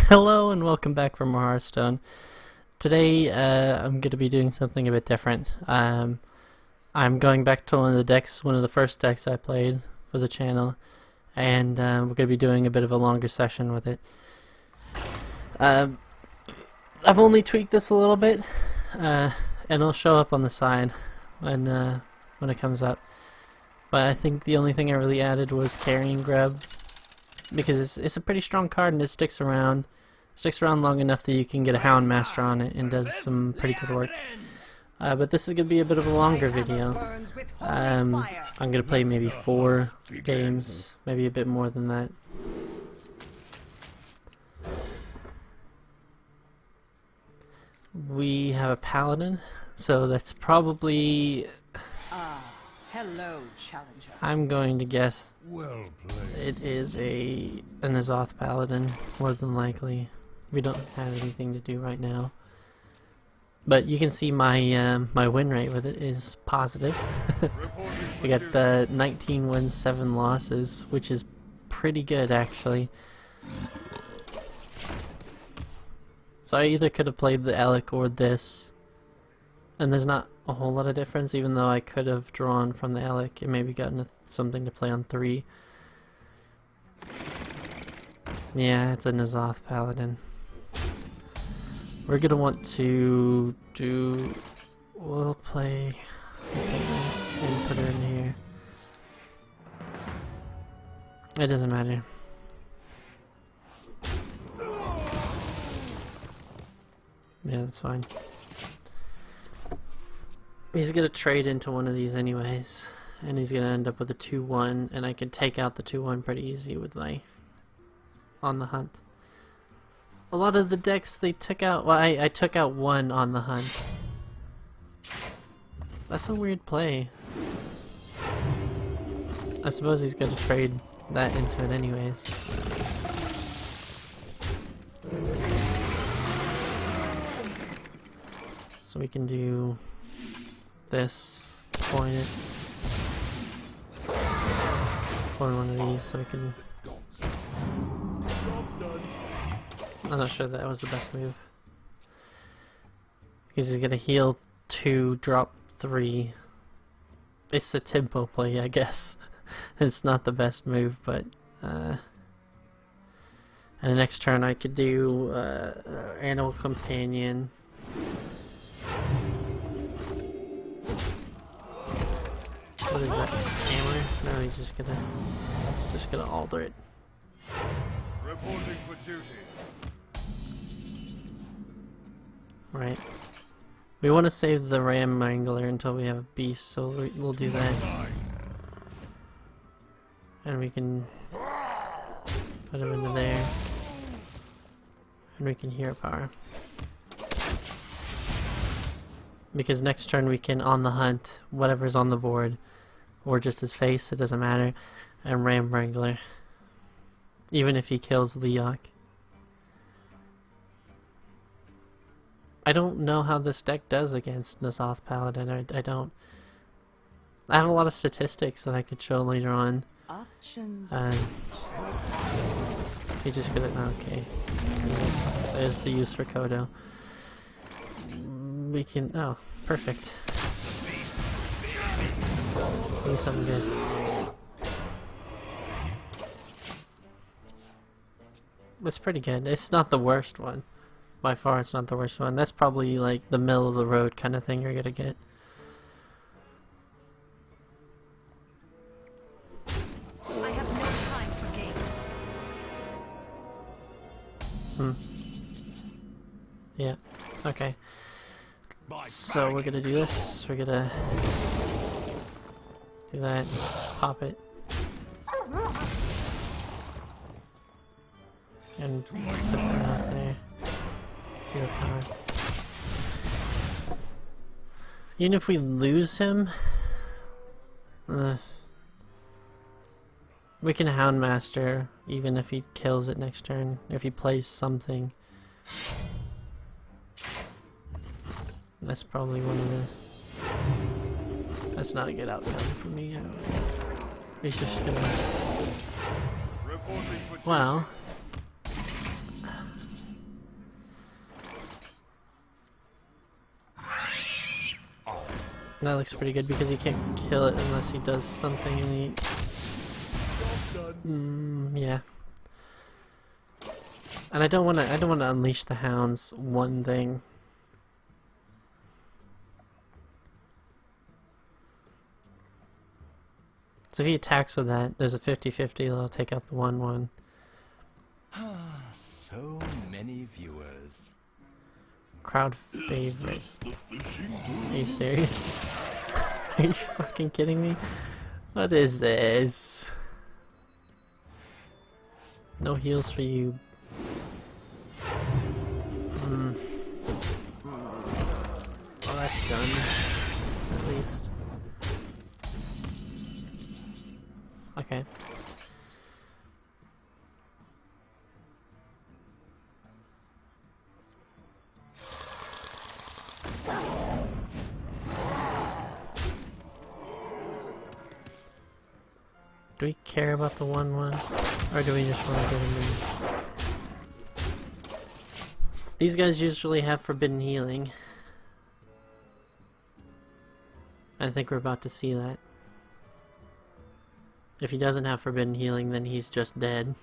Hello and welcome back from Hearthstone. Today I'm going to be doing something a bit different. I'm going back to one of the first decks I played for the channel, and we're going to be doing a bit of a longer session with it. I've only tweaked this a little bit, and it'll show up on the side when it comes up. But I think the only thing I really added was Carrying Grub, because it's a pretty strong card and it sticks around long enough that you can get a Hound Master on it and does some pretty good work. But this is going to be a bit of a longer video. I'm going to play maybe 4 games, maybe a bit more than that. We have a Paladin, so that's probably... Hello, challenger. I'm going to guess Well played. it is an Azoth Paladin, more than likely. We don't have anything to do right now. But you can see my my win rate with it is positive. We got the 19 wins, 7 losses, which is pretty good actually. So I either could have played the Alec or this, and there's not a whole lot of difference, even though I could have drawn from the Alec and maybe gotten something to play on 3. Yeah, it's an Azoth Paladin. We're gonna want to do... We'll play... and put it in here. It doesn't matter. Yeah, that's fine. He's gonna trade into one of these anyways, and he's gonna end up with a 2-1, and I can take out the 2-1 pretty easy with my On the Hunt. A lot of the decks they took out, well, I took out 1 On the Hunt. That's a weird play. I suppose he's gonna trade that into it anyways. So we can do this, point it, point one of these so we can... I'm not sure that was the best move. Because he's gonna heal 2, drop 3. It's a tempo play, I guess. It's not the best move, but and the next turn I could do Animal Companion. What is that? Hammer? No, he's just gonna alter it. Reporting for duty. Right. We want to save the Ram Wrangler until we have a beast, so we'll do that. And we can put him into there. And we can hero power. Because next turn we can On the Hunt whatever's on the board, or just his face, it doesn't matter, and Ram Wrangler, even if he kills Leok. I don't know how this deck does against Azoth Paladin. I don't. I have a lot of statistics that I could show later on. Options. He just got it. Okay. There's the use for Kodo. We can... Oh, perfect. Do something good. It's pretty good. It's not the worst one. By far, it's not the worst one. That's probably like the middle of the road kind of thing you're gonna get. I have no time for games. Yeah. Okay. So we're gonna do this. We're gonna do that. Pop it. And put that out there. Hero power. Even if we lose him, we can Hound Master even if he kills it next turn, if he plays something. That's probably one of the... That's not a good outcome for me. He's just gonna... Well, That looks pretty good because he can't kill it unless he does something and he... yeah. And I don't want to unleash the hounds one thing. So if he attacks with that, there's a 50-50 that'll take out the 1/1. So many viewers. Crowd favorite. Are you serious? Are you fucking kidding me? What is this? No heals for you. Well, that's done. At least. Okay. Do we care about the 1/1? Or do we just want to get him in? These guys usually have forbidden healing. I think we're about to see that. If he doesn't have forbidden healing, then he's just dead.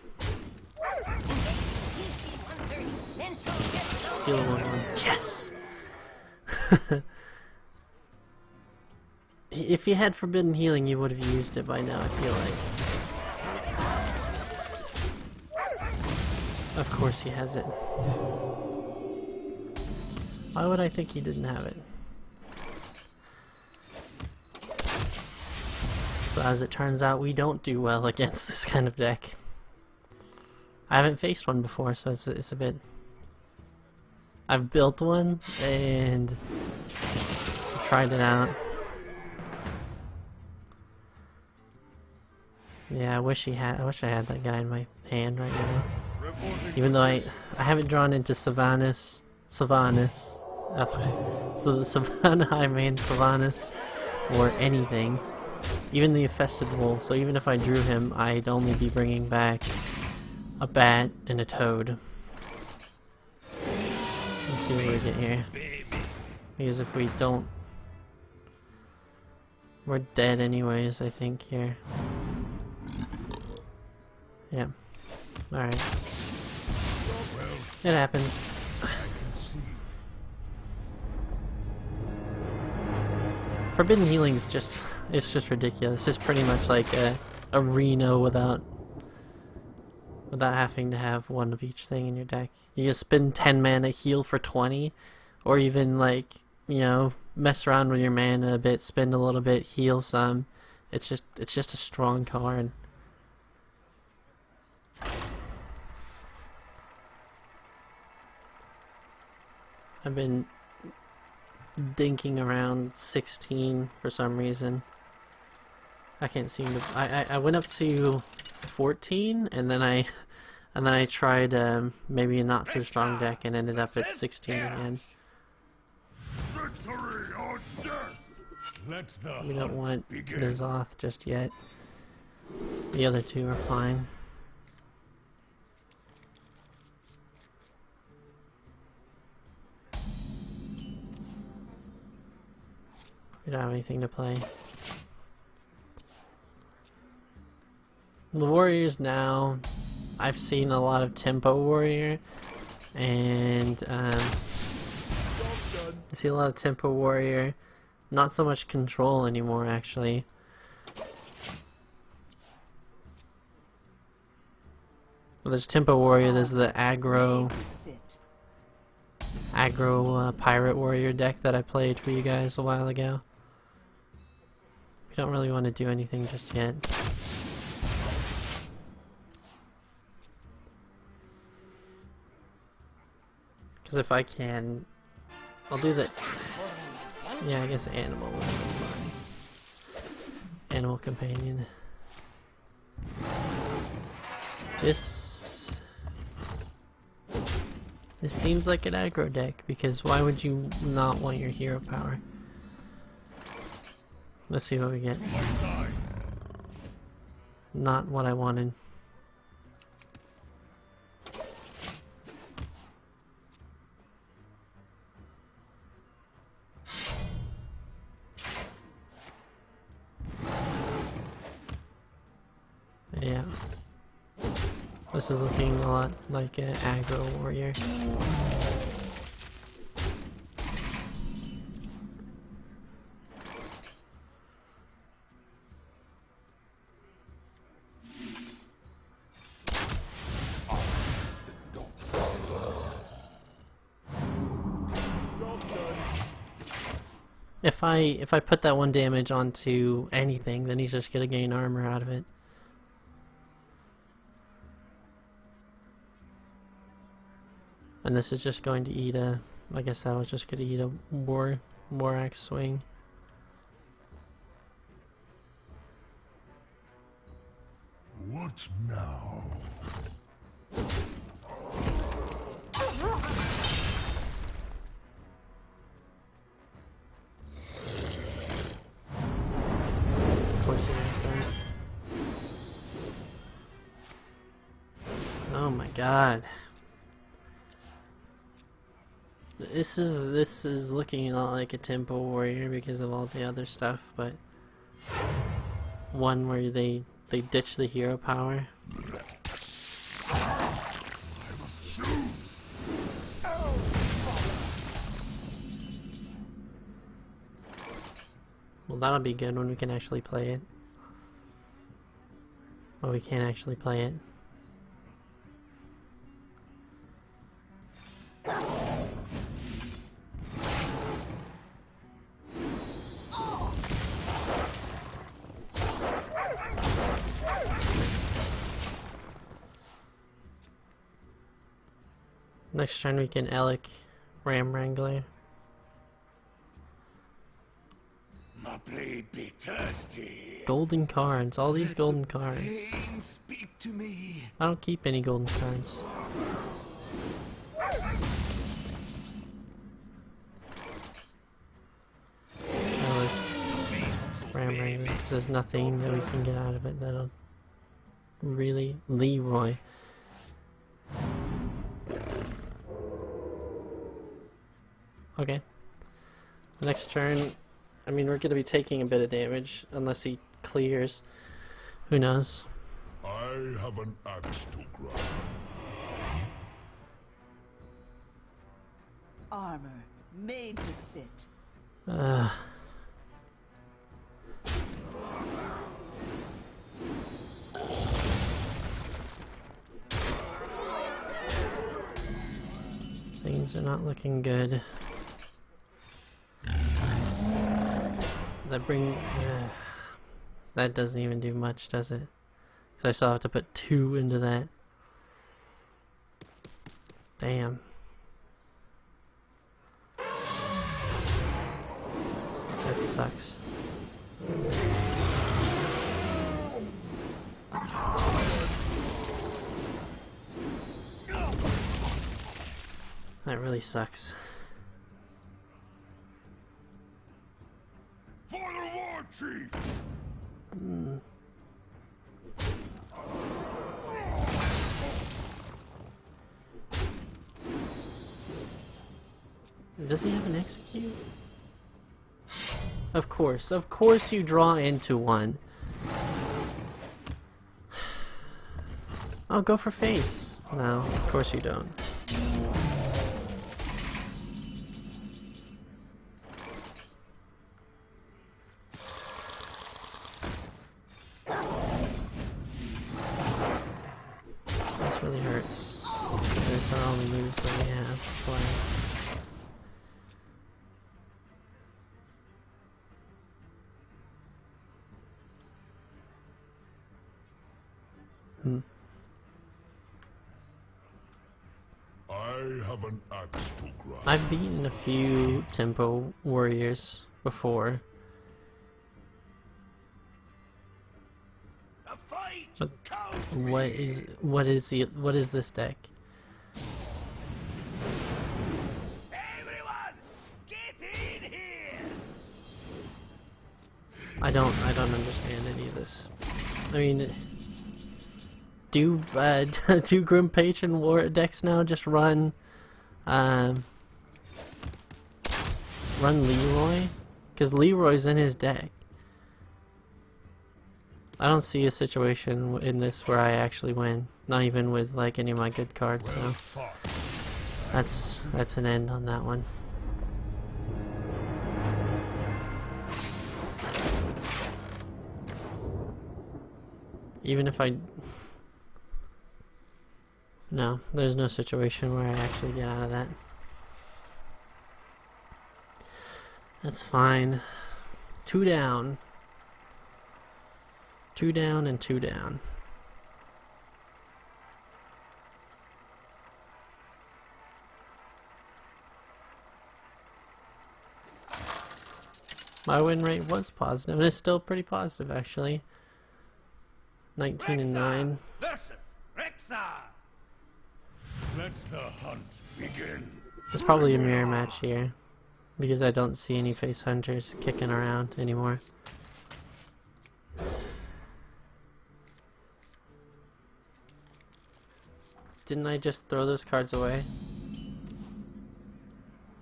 Steal a 1/1. Yes! If he had forbidden healing, he would have used it by now, I feel like. Of course he has it. Why would I think he didn't have it? So as it turns out, we don't do well against this kind of deck. I haven't faced one before, so it's a bit... I've built one, and tried it out. Yeah, I wish I had that guy in my hand right now. Even though I haven't drawn into Sylvanas. So the Savannah High Main Sylvanas or anything. Even the Infested Wolf. So even if I drew him, I'd only be bringing back a bat and a toad. Let's see what we get here. Because if we don't, we're dead anyways, I think here. Yeah. Alright. It happens. Forbidden Healing's just... it's just ridiculous. It's pretty much like a Reno without having to have one of each thing in your deck. You just spend 10 mana, heal for 20, or even like, you know, mess around with your mana a bit, spend a little bit, heal some. It's just a strong card. I've been dinking around 16 for some reason. I can't seem to... I went up to 14 and then I tried maybe a not so strong deck and ended up at 16 again. We don't want N'Zoth just yet. The other two are fine. We don't have anything to play. The warriors now, I've seen a lot of tempo warrior, and I see a lot of tempo warrior, not so much control anymore actually. Well, there's tempo warrior, there's the aggro pirate warrior deck that I played for you guys a while ago. We don't really want to do anything just yet. Because if I can, I'll do that. Yeah, I guess animal will be fine. Animal companion. This seems like an aggro deck, because why would you not want your hero power? Let's see what we get. Not what I wanted. This is looking a lot like an aggro warrior. If I put that 1 damage onto anything, then he's just gonna gain armor out of it. And this is just going to eat a... I guess that was just gonna eat a war axe swing. What now? Of course he has that. Oh my god. This is looking a lot like a tempo warrior because of all the other stuff, but one where they ditch the hero power. Well, that'll be good when we can actually play it. Well, we can't actually play it. Next turn we can Elec Ram Wrangler. My blade be thirsty. Golden cards, all these golden cards. Pain, speak to me. I don't keep any golden cards. Elec Ram Wrangler, because there's nothing that we can get out of it that'll really... Leroy. Okay. The next turn, I mean, we're going to be taking a bit of damage unless he clears. Who knows? I have an axe to grind. Armor made to fit. Things are not looking good. That doesn't even do much, does it? Because I still have to put 2 into that. Damn. That sucks. That really sucks. For the war chief! Does he have an execute? Of course you draw into one. Oh, go for face. No, of course you don't. This really hurts. These are all the moves that we have to play. I have an axe to grind. I've beaten a few tempo warriors before. A fight! But Count what is this deck? Everyone, get in here! I don't understand any of this. I mean, do Grim Patron war decks now just run Leroy? Because Leroy's in his deck. I don't see a situation in this where I actually win. Not even with like any of my good cards, so that's an end on that one. Even if I... No, there's no situation where I actually get out of that. That's fine. 2 down. 2 down and 2 down. My win rate was positive, and it's still pretty positive actually. 19 and 9. Versus Rexar. Let the hunt begin. It's probably a mirror match here, because I don't see any face hunters kicking around anymore. Didn't I just throw those cards away?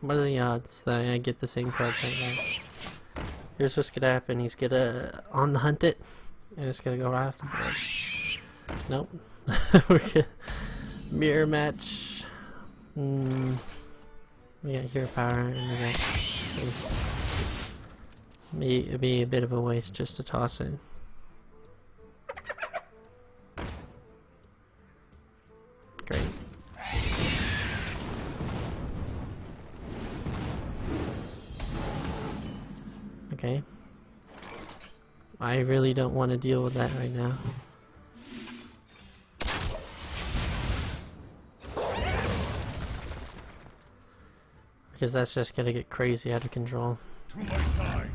What are the odds that I get the same cards right now? Here's what's gonna happen. He's gonna on the hunt it, and it's gonna go right off the board. Nope. We're gonna mirror match. We got hero power, and we got this. It'd be a bit of a waste just to toss it. Great. Okay. I really don't want to deal with that right now. Because that's just gonna get crazy out of control. To my side.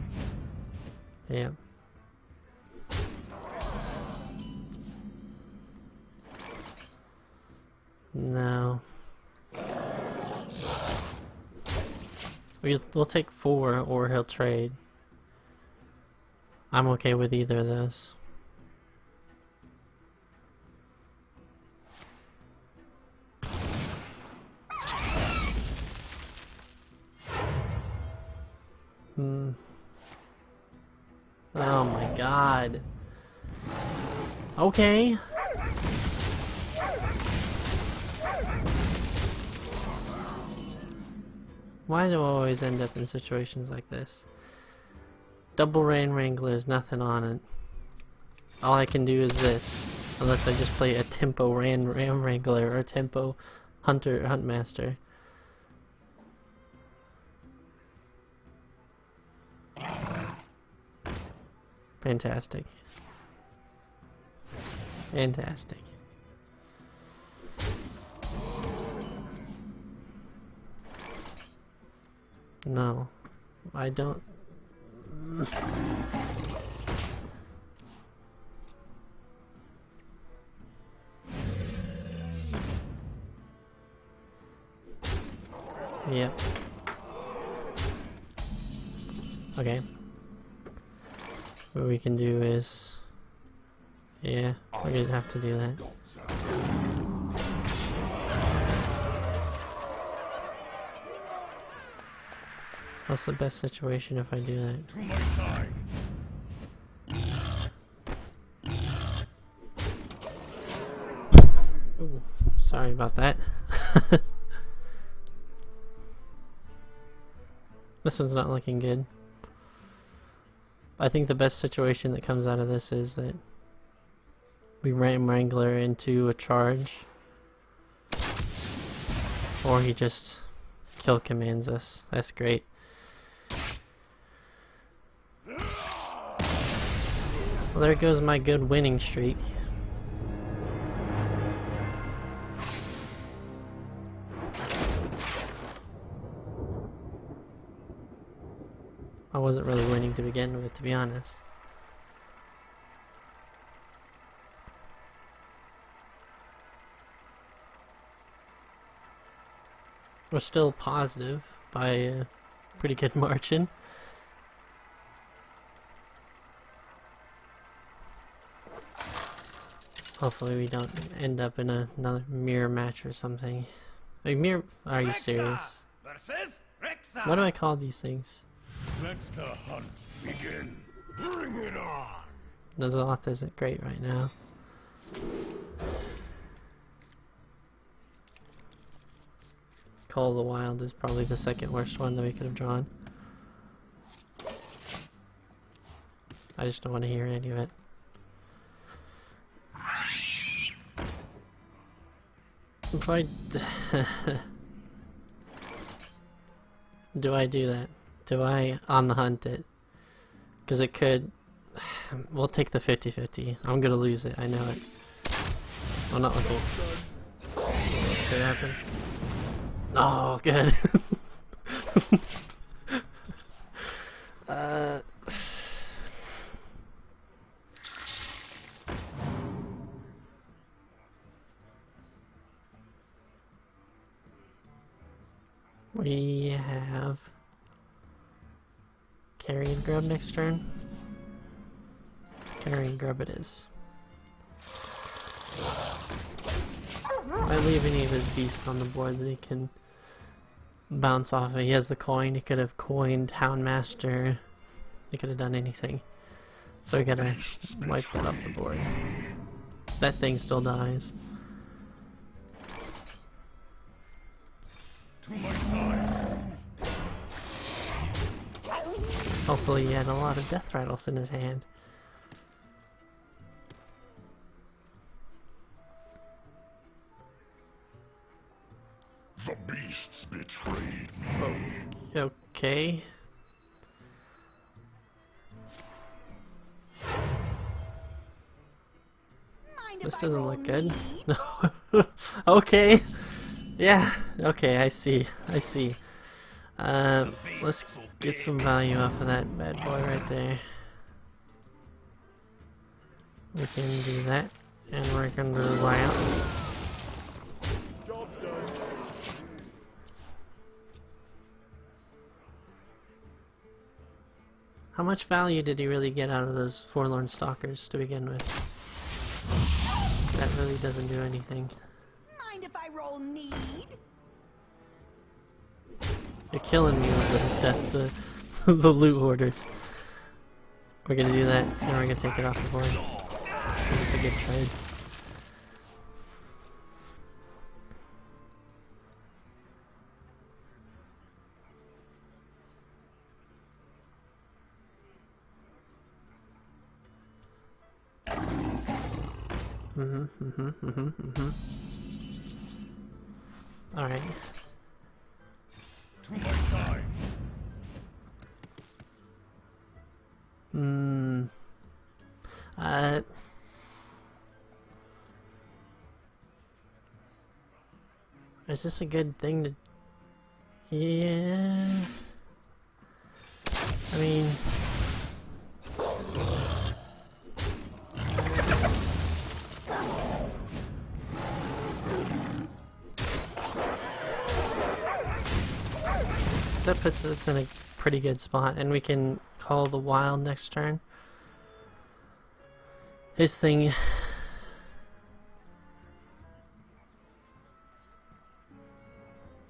Yeah. No. We'll take 4 or he'll trade. I'm okay with either of those. Oh my god. Okay. Why do I always end up in situations like this? Double Ram Wrangler is nothing on it. All I can do is this. Unless I just play a tempo Ram Wrangler or a tempo Huntmaster. Fantastic. Fantastic. No, I don't. Yep. Okay. What we can do is... Yeah, we're gonna have to do that. What's the best situation if I do that? To my side. Ooh, sorry about that. This one's not looking good. I think the best situation that comes out of this is that we Ram Wrangler into a charge, or he just kill commands us. That's great. Well, there goes my good winning streak. I wasn't really winning to begin with, to be honest. We're still positive by a pretty good margin. Hopefully we don't end up in another mirror match or something. Like mirror... Are you serious? Versus Rexar. What do I call these things? Let the hunt begin. Bring it on. Nazoth isn't great right now. Call of the Wild is probably the second worst one that we could have drawn. I just don't want to hear any of it. If I do I do that? Do I on the hunt it? Because it could. We'll take the 50-50. I'm gonna lose it. I know it. I'm not looking. Could happen. Oh, good. We have carry and grub next turn. Carry and grub it is. I leave any of his beasts on the board that he can bounce off of. He has the coin. He could have coined Houndmaster. He could have done anything. So we gotta wipe that off the board. That thing still dies. To my side. Hopefully he had a lot of Deathrattles in his hand. The beasts betrayed me. Okay. Mind This if I doesn't roll look good. need? No. Okay. Yeah. Okay. I see. I see. Let's get some value off of that bad boy right there. We can do that, and we're gonna rely out. How much value did he really get out of those Forlorn Stalkers to begin with? That really doesn't do anything. Mind if I roll need? You're killing me with the loot hoarders. We're gonna do that, and we're gonna take it off the board. This is a good trade. Alright. To my side. Is this a good thing to... Yeah... I mean... that puts us in a pretty good spot, and we can call the Wild next turn. His thing...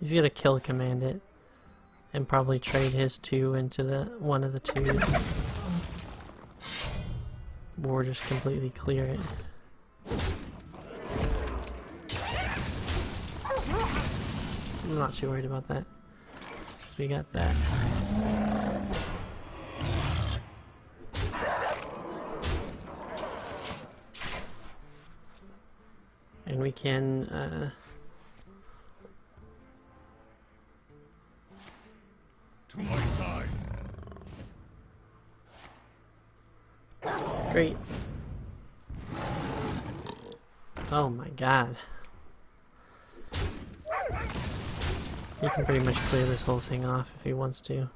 He's gonna kill command it, and probably trade his 2 into the one of the 2s. Or just completely clear it. I'm not too worried about that. We got that. And we can To my side. great. Oh my god. He can pretty much clear this whole thing off if he wants to.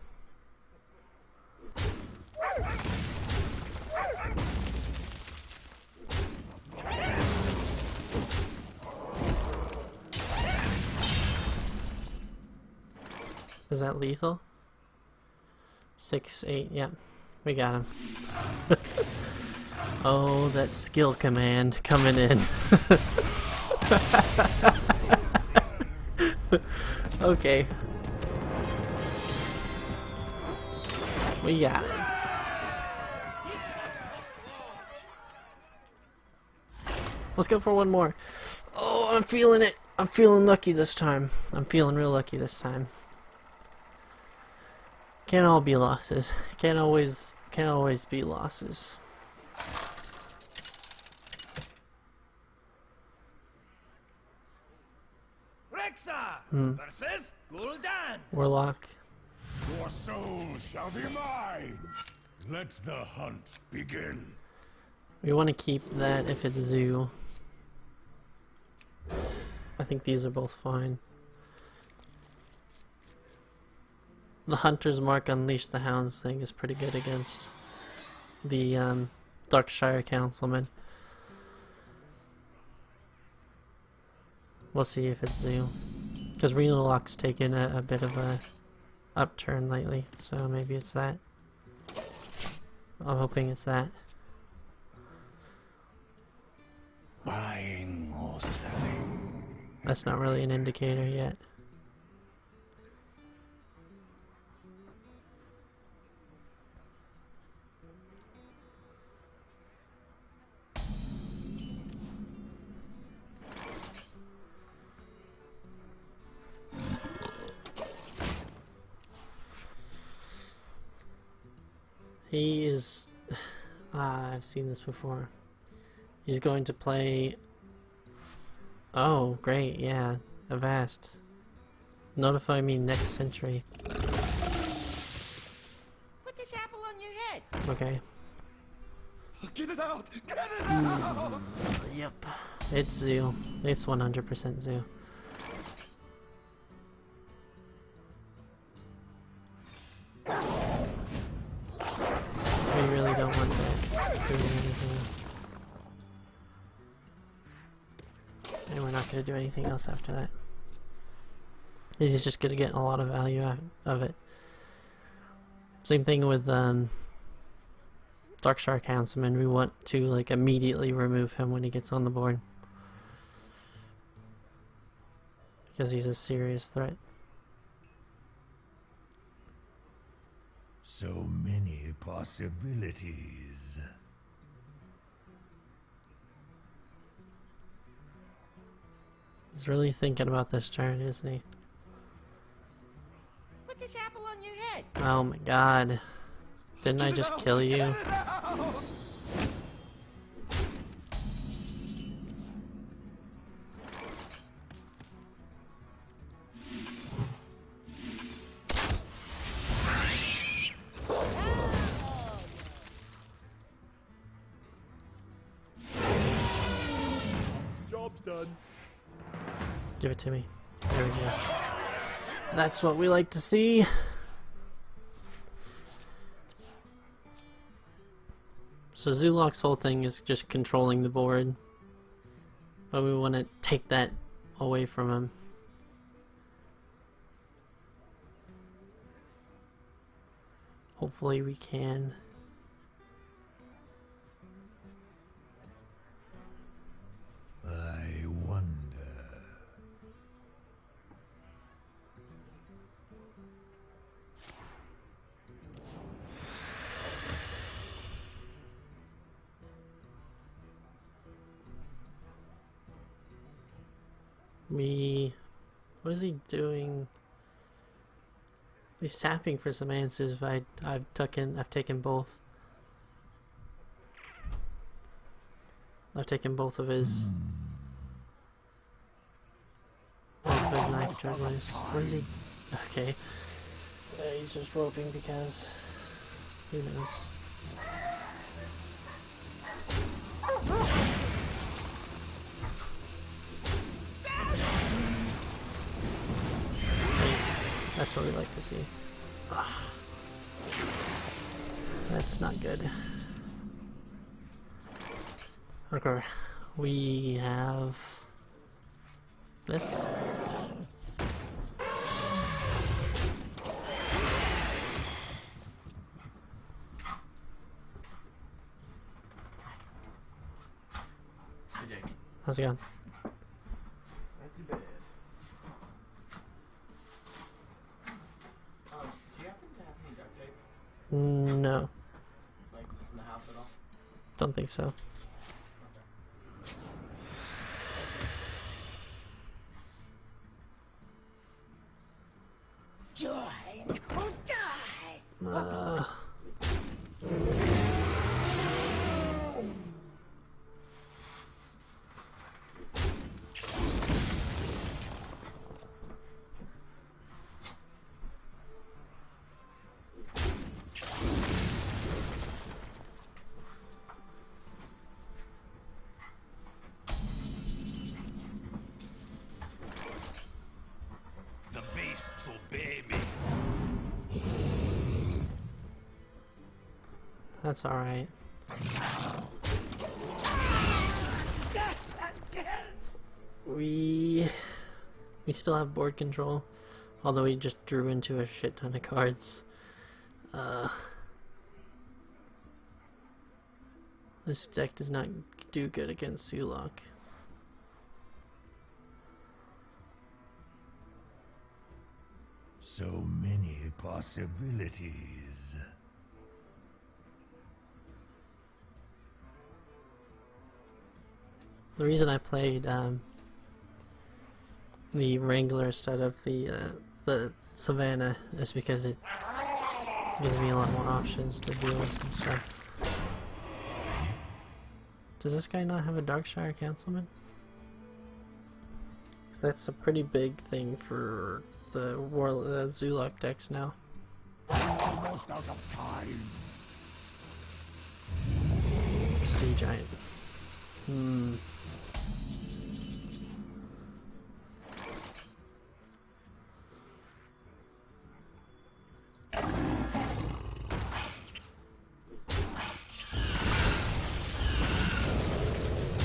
Is that lethal? 6, 8, yep. We got him. Oh, that skill command coming in. Okay. We got it. Let's go for one more. Oh, I'm feeling it. I'm feeling lucky this time. I'm feeling real lucky this time. Can't all be losses. Can't always be losses. Rexar versus Gul'dan. Warlock. Your soul shall be mine. Let the hunt begin. We want to keep that if it's zoo. I think these are both fine. The Hunter's Mark Unleash the Hounds thing is pretty good against the Darkshire Councilman. We'll see if it's zoo. Because Renalock's taken a bit of a upturn lately, so maybe it's that. I'm hoping it's that. Buying or selling. That's not really an indicator yet. He is... I've seen this before. He's going to play... Oh, great, yeah. Avast. Notify me next century. Put this apple on your head. Okay. Get it out! Get it out! Yep. It's zoo. It's 100% zoo. We really don't want that doing anything. And we're not going to do anything else after that. He's just going to get a lot of value out of it. Same thing with Darkshire Councilman. We want to like immediately remove him when he gets on the board. Because he's a serious threat. So many possibilities. He's really thinking about this turn, isn't he? Put this apple on your head. Oh my god. Didn't I just kill you? Job's done. Give it to me. There we go. That's what we like to see. So Zulok's whole thing is just controlling the board. But we want to take that away from him. Hopefully we can. I wonder. What is he doing? He's tapping for some answers, but I've taken both. I've taken both of his knife jugglers. What is he? Okay. He's just roping because who knows? That's what we like to see. That's not good. Okay, we have this. How's it going? Not too bad. Do you happen to have any duct tape? No, Like, just in the house at all? don't think so. The beasts obey me. That's alright. We still have board control, although we just drew into a shit ton of cards. This deck does not do good against Zulok. So many possibilities. The reason I played the Wrangler instead of the Savannah is because it gives me a lot more options to deal with some stuff. Does this guy not have a Darkshire Councilman? 'Cause that's a pretty big thing for the Zulok decks now. Almost out of time. Sea Giant.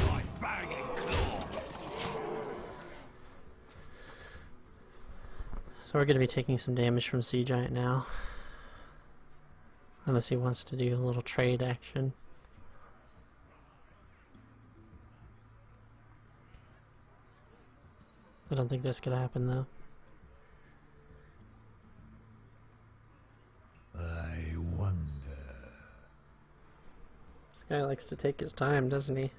My fanging claw. So we're going to be taking some damage from Sea Giant now. Unless he wants to do a little trade action. I don't think this could happen though. I wonder. This guy likes to take his time, doesn't he?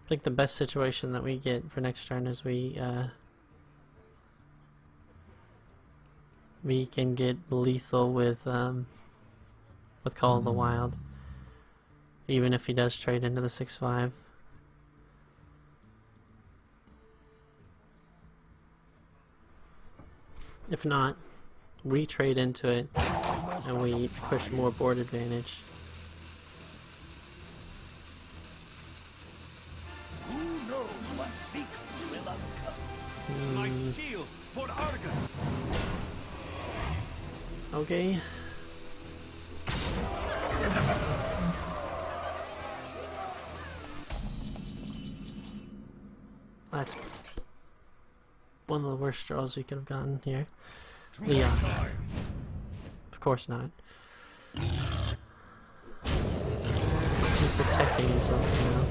I think the best situation that we get for next turn is we can get lethal with Call of the Wild, even if he does trade into the 6/5. If not, we trade into it and we push more board advantage. Who knows what secrets will uncover? My shield for Argon. Okay. That's one of the worst draws we could have gotten here. Leon. Of course not. He's protecting himself now.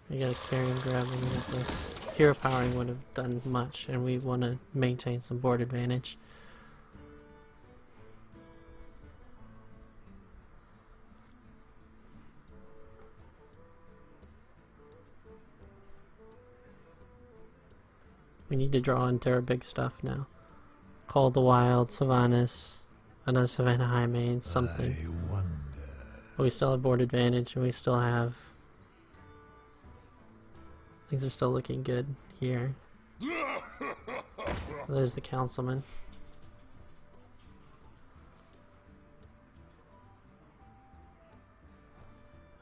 You gotta carry and grab him with this. Hero powering would have done much, and we want to maintain some board advantage. We need to draw into our big stuff now. Call of the Wild, Sylvanas, another Savannah High Main, something. I wonder. But we still have board advantage, and we still have... Things are still looking good here. There's the Councilman.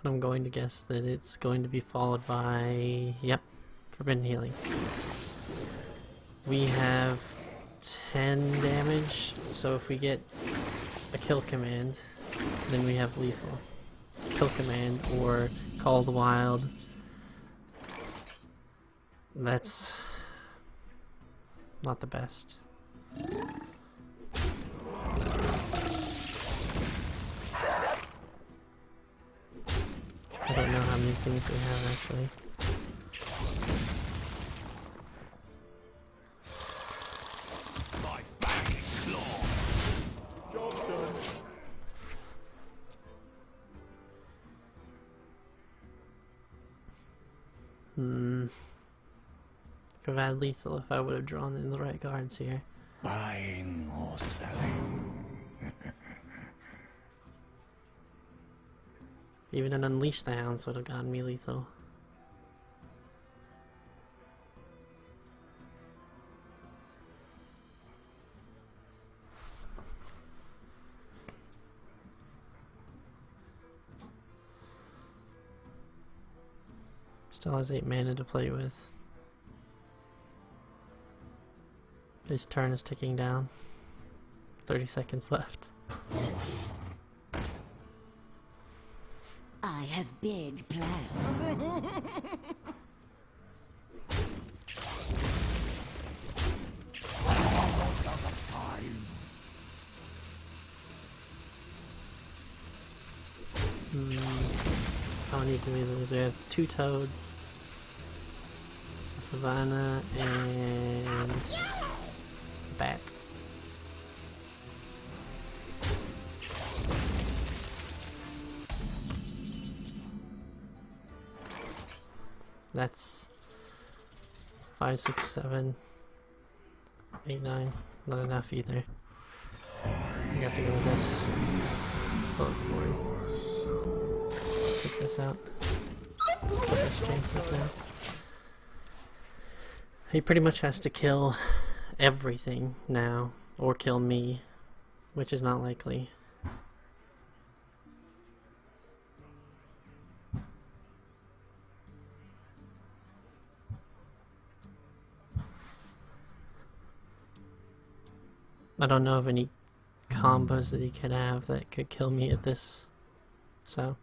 And I'm going to guess that it's going to be followed by... Yep, Forbidden Healing. We have 10 damage, so if we get a kill command, then we have lethal. Kill command or Call of the Wild. That's not the best. I don't know how many things we have actually. My fanging claw. Job done. Could have had lethal if I would have drawn in the right cards here. Buying or selling. Even an Unleash the Hounds would have gotten me lethal. Still has 8 mana to play with. His turn is ticking down. 30 seconds left. I have big plans. How many do we lose? We have 2 toads, a savannah, and a bat. That's 5, 6, 7, 8, 9. Not enough either. We have to go with this. Check this out. So there's chances now. He pretty much has to kill everything now, or kill me, which is not likely. I don't know of any combos that he could have that could kill me at this, so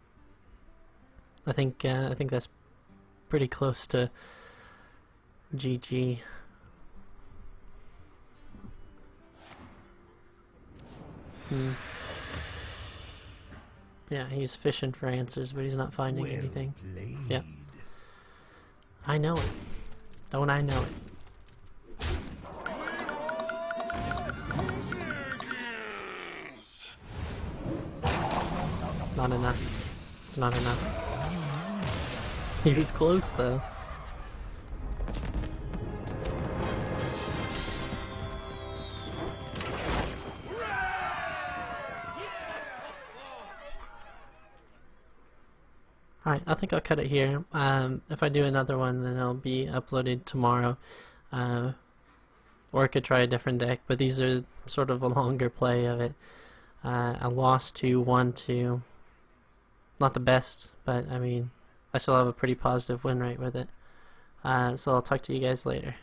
I think that's pretty close to GG. Yeah, he's fishing for answers, but he's not finding anything. Yep. I know it. Don't I know it? Not enough. It's not enough. He was close though. Alright, I think I'll cut it here. If I do another one, then it'll be uploaded tomorrow. Or I could try a different deck, but these are sort of a longer play of it. I lost to 1-2. Not the best, but I mean, I still have a pretty positive win rate with it. So I'll talk to you guys later.